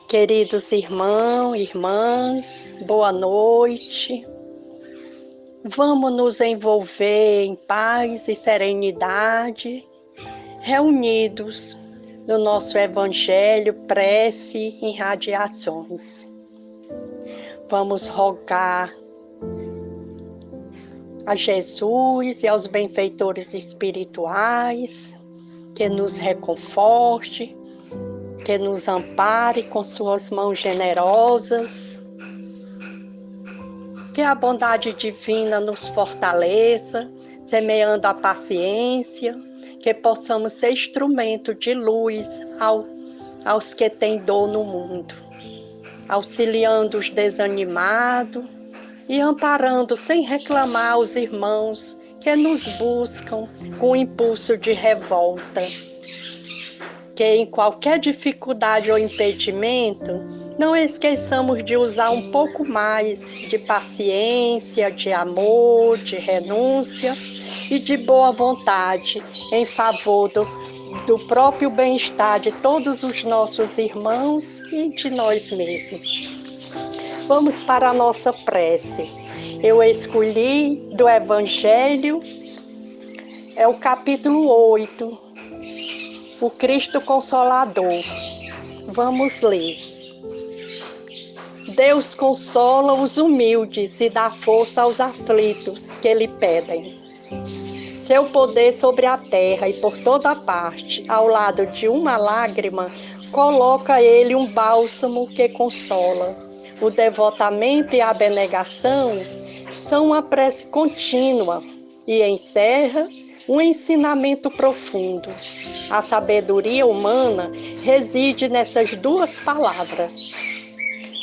Queridos irmãos, irmãs, boa noite. Vamos nos envolver em paz e serenidade, reunidos no nosso Evangelho, prece e radiações. Vamos rogar a Jesus e aos benfeitores espirituais que nos reconforte, que nos ampare com suas mãos generosas, que a bondade divina nos fortaleça, semeando a paciência, que possamos ser instrumento de luz aos que têm dor no mundo, auxiliando os desanimados e amparando sem reclamar os irmãos que nos buscam com impulso de revolta. Que em qualquer dificuldade ou impedimento, não esqueçamos de usar um pouco mais de paciência, de amor, de renúncia e de boa vontade em favor do próprio bem-estar de todos os nossos irmãos e de nós mesmos. Vamos para a nossa prece. Eu escolhi do Evangelho, é o capítulo 8, o Cristo Consolador. Vamos ler. Deus consola os humildes e dá força aos aflitos que lhe pedem. Seu poder sobre a terra e por toda parte, ao lado de uma lágrima, coloca ele um bálsamo que consola. O devotamento e a abnegação são uma prece contínua e encerra um ensinamento profundo. A sabedoria humana reside nessas duas palavras.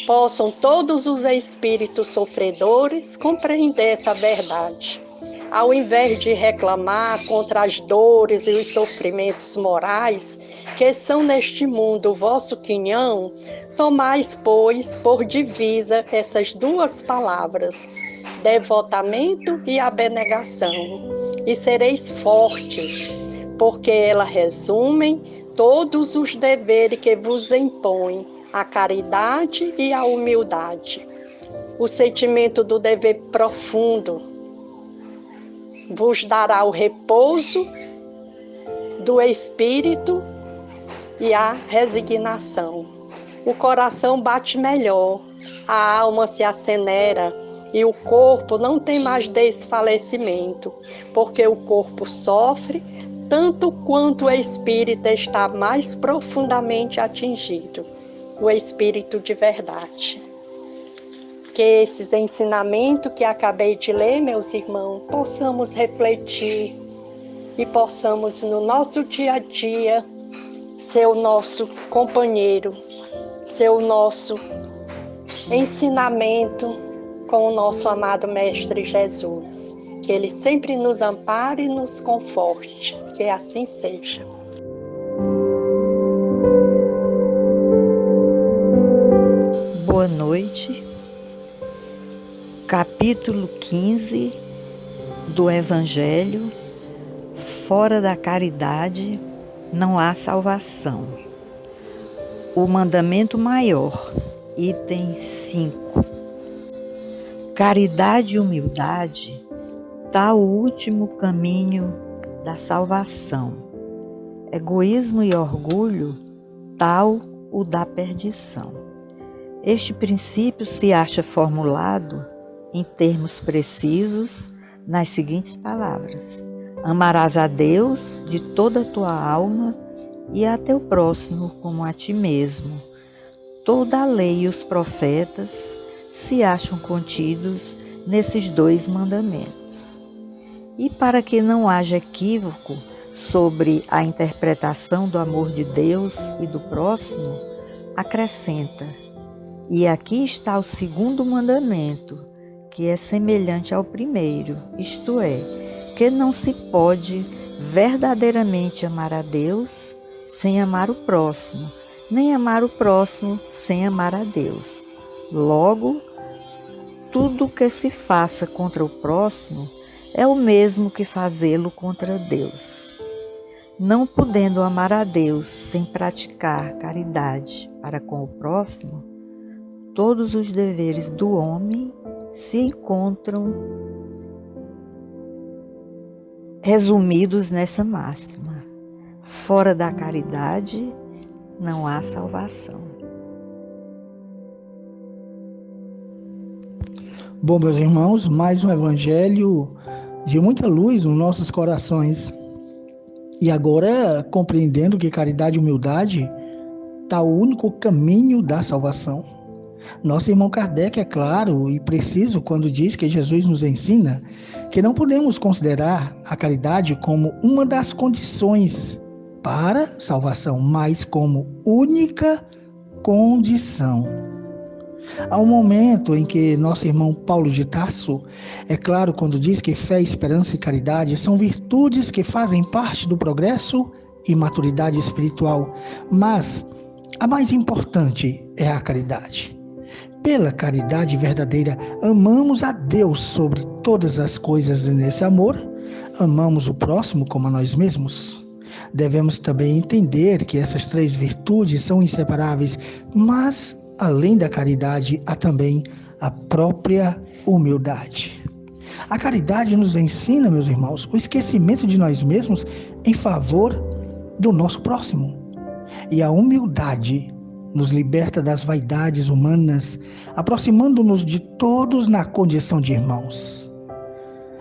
Possam todos os espíritos sofredores compreender essa verdade. Ao invés de reclamar contra as dores e os sofrimentos morais que são neste mundo o vosso quinhão, tomais, pois, por divisa essas duas palavras, devotamento e abnegação, e sereis fortes, porque elas resumem todos os deveres que vos impõem, a caridade e a humildade. O sentimento do dever profundo vos dará o repouso do espírito e a resignação. O coração bate melhor, a alma se acelera e o corpo não tem mais desfalecimento, porque o corpo sofre tanto quanto o espírito está mais profundamente atingido, o espírito de verdade. Que esses ensinamentos que acabei de ler, meus irmãos, possamos refletir e possamos no nosso dia a dia ser o nosso companheiro, ser o nosso ensinamento com o nosso amado Mestre Jesus. Que Ele sempre nos ampare e nos conforte. Que assim seja. Boa noite. Capítulo 15 do Evangelho. Fora da caridade não há salvação. O mandamento maior, item 5. Caridade e humildade, tal o último caminho da salvação. Egoísmo e orgulho, tal o da perdição. Este princípio se acha formulado em termos precisos nas seguintes palavras: amarás a Deus de toda a tua alma e a teu próximo como a ti mesmo. Toda a lei e os profetas se acham contidos nesses dois mandamentos. E para que não haja equívoco sobre a interpretação do amor de Deus e do próximo, acrescenta: e aqui está o segundo mandamento, que é semelhante ao primeiro, isto é, que não se pode verdadeiramente amar a Deus sem amar o próximo, nem amar o próximo sem amar a Deus. Logo, tudo que se faça contra o próximo é o mesmo que fazê-lo contra Deus. Não podendo amar a Deus sem praticar caridade, para com o próximo, todos os deveres do homem se encontram resumidos nessa máxima: fora da caridade não há salvação. Bom, meus irmãos, mais um evangelho de muita luz nos nossos corações. E agora, compreendendo que caridade e humildade está o único caminho da salvação. Nosso irmão Kardec é claro e preciso quando diz que Jesus nos ensina que não podemos considerar a caridade como uma das condições para salvação, mas como única condição. Há um momento em que nosso irmão Paulo de Tarso é claro quando diz que fé, esperança e caridade são virtudes que fazem parte do progresso e maturidade espiritual, mas a mais importante é a caridade. Pela caridade verdadeira, amamos a Deus sobre todas as coisas e nesse amor, amamos o próximo como a nós mesmos. Devemos também entender que essas três virtudes são inseparáveis, mas além da caridade, há também a própria humildade. A caridade nos ensina, meus irmãos, o esquecimento de nós mesmos em favor do nosso próximo. E a humildade nos liberta das vaidades humanas, aproximando-nos de todos na condição de irmãos.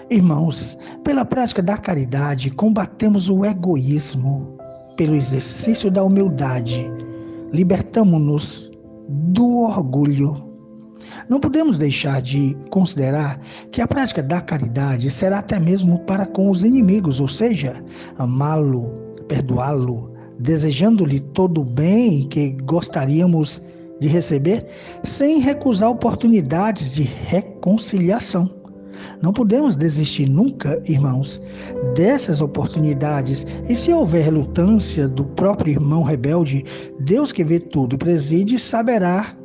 Irmãos, pela prática da caridade, combatemos o egoísmo. Pelo exercício da humildade, libertamo-nos do orgulho. Não podemos deixar de considerar que a prática da caridade será até mesmo para com os inimigos, ou seja, amá-lo, perdoá-lo, desejando-lhe todo o bem que gostaríamos de receber, sem recusar oportunidades de reconciliação. Não podemos desistir nunca, irmãos, dessas oportunidades. E se houver relutância do próprio irmão rebelde, Deus que vê tudo e preside saberá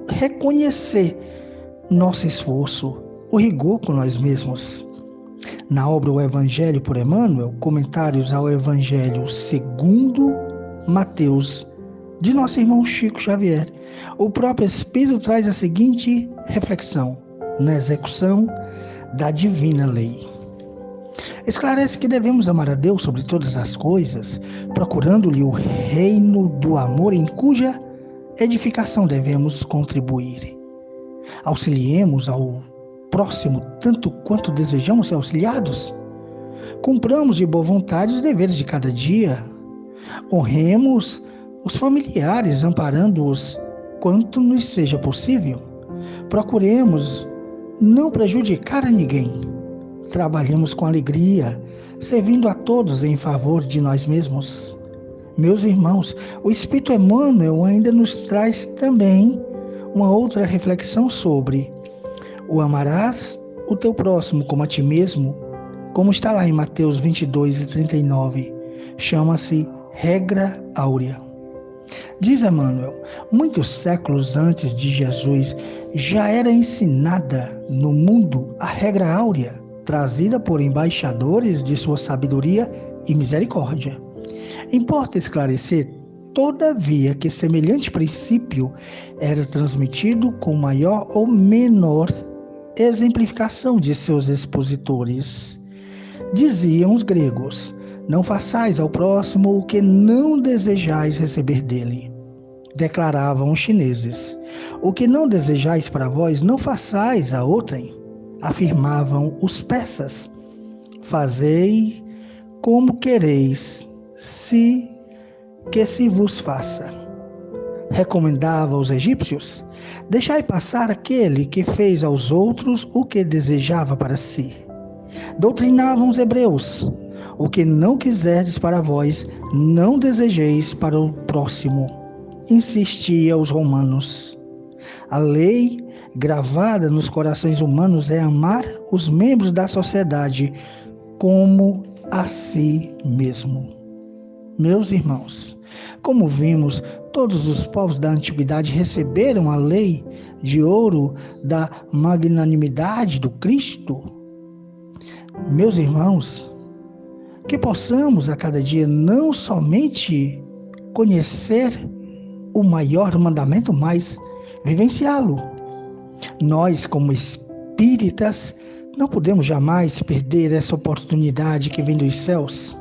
reconhecer nosso esforço, o rigor com nós mesmos. Na obra O Evangelho por Emmanuel, comentários ao Evangelho segundo Mateus, de nosso irmão Chico Xavier, o próprio Espírito traz a seguinte reflexão: na execução da divina lei. Esclarece que devemos amar a Deus sobre todas as coisas, procurando-lhe o reino do amor em cuja edificação devemos contribuir. Auxiliemos ao próximo tanto quanto desejamos ser auxiliados. Cumpramos de boa vontade os deveres de cada dia. Honremos os familiares, amparando-os quanto nos seja possível. Procuremos não prejudicar a ninguém. Trabalhemos com alegria, servindo a todos em favor de nós mesmos. Meus irmãos, o Espírito Emmanuel ainda nos traz também uma outra reflexão sobre o amarás o teu próximo como a ti mesmo, como está lá em Mateus 22:39. Chama-se regra áurea. Diz Emmanuel, muitos séculos antes de Jesus já era ensinada no mundo a regra áurea, trazida por embaixadores de sua sabedoria e misericórdia. Importa esclarecer, todavia, que semelhante princípio era transmitido com maior ou menor exemplificação de seus expositores. Diziam os gregos: não façais ao próximo o que não desejais receber dele. Declaravam os chineses: o que não desejais para vós, não façais a outrem. Afirmavam os persas: fazei como quereis, que se vos faça. Recomendava aos egípcios: deixai passar aquele que fez aos outros o que desejava para si. Doutrinavam os hebreus: o que não quiserdes para vós, não desejeis para o próximo. Insistia os romanos. A lei gravada nos corações humanos é amar os membros da sociedade como a si mesmo. Meus irmãos, como vimos, todos os povos da antiguidade receberam a lei de ouro da magnanimidade do Cristo. Meus irmãos, que possamos a cada dia não somente conhecer o maior mandamento, mas vivenciá-lo. Nós, como espíritas, não podemos jamais perder essa oportunidade que vem dos céus,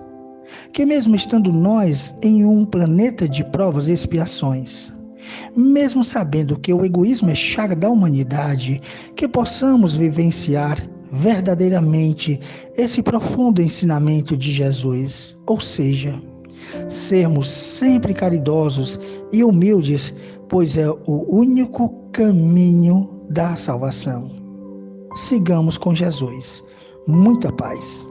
que mesmo estando nós em um planeta de provas e expiações, mesmo sabendo que o egoísmo é chaga da humanidade, que possamos vivenciar verdadeiramente esse profundo ensinamento de Jesus, ou seja, sermos sempre caridosos e humildes, pois é o único caminho da salvação. Sigamos com Jesus. Muita paz.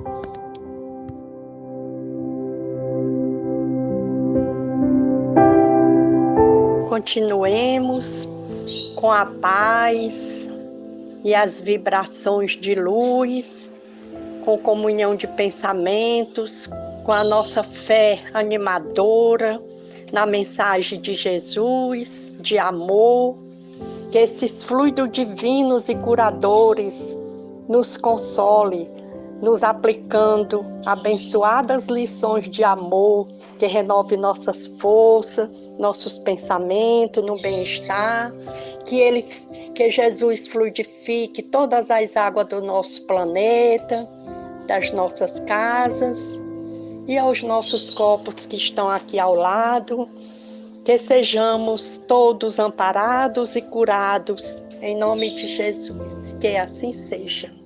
Continuemos com a paz e as vibrações de luz, com comunhão de pensamentos, com a nossa fé animadora na mensagem de Jesus, de amor, que esses fluidos divinos e curadores nos console, nos aplicando abençoadas lições de amor, que renove nossas forças, nossos pensamentos no bem-estar, que Jesus fluidifique todas as águas do nosso planeta, das nossas casas e aos nossos corpos que estão aqui ao lado, que sejamos todos amparados e curados, em nome de Jesus, que assim seja.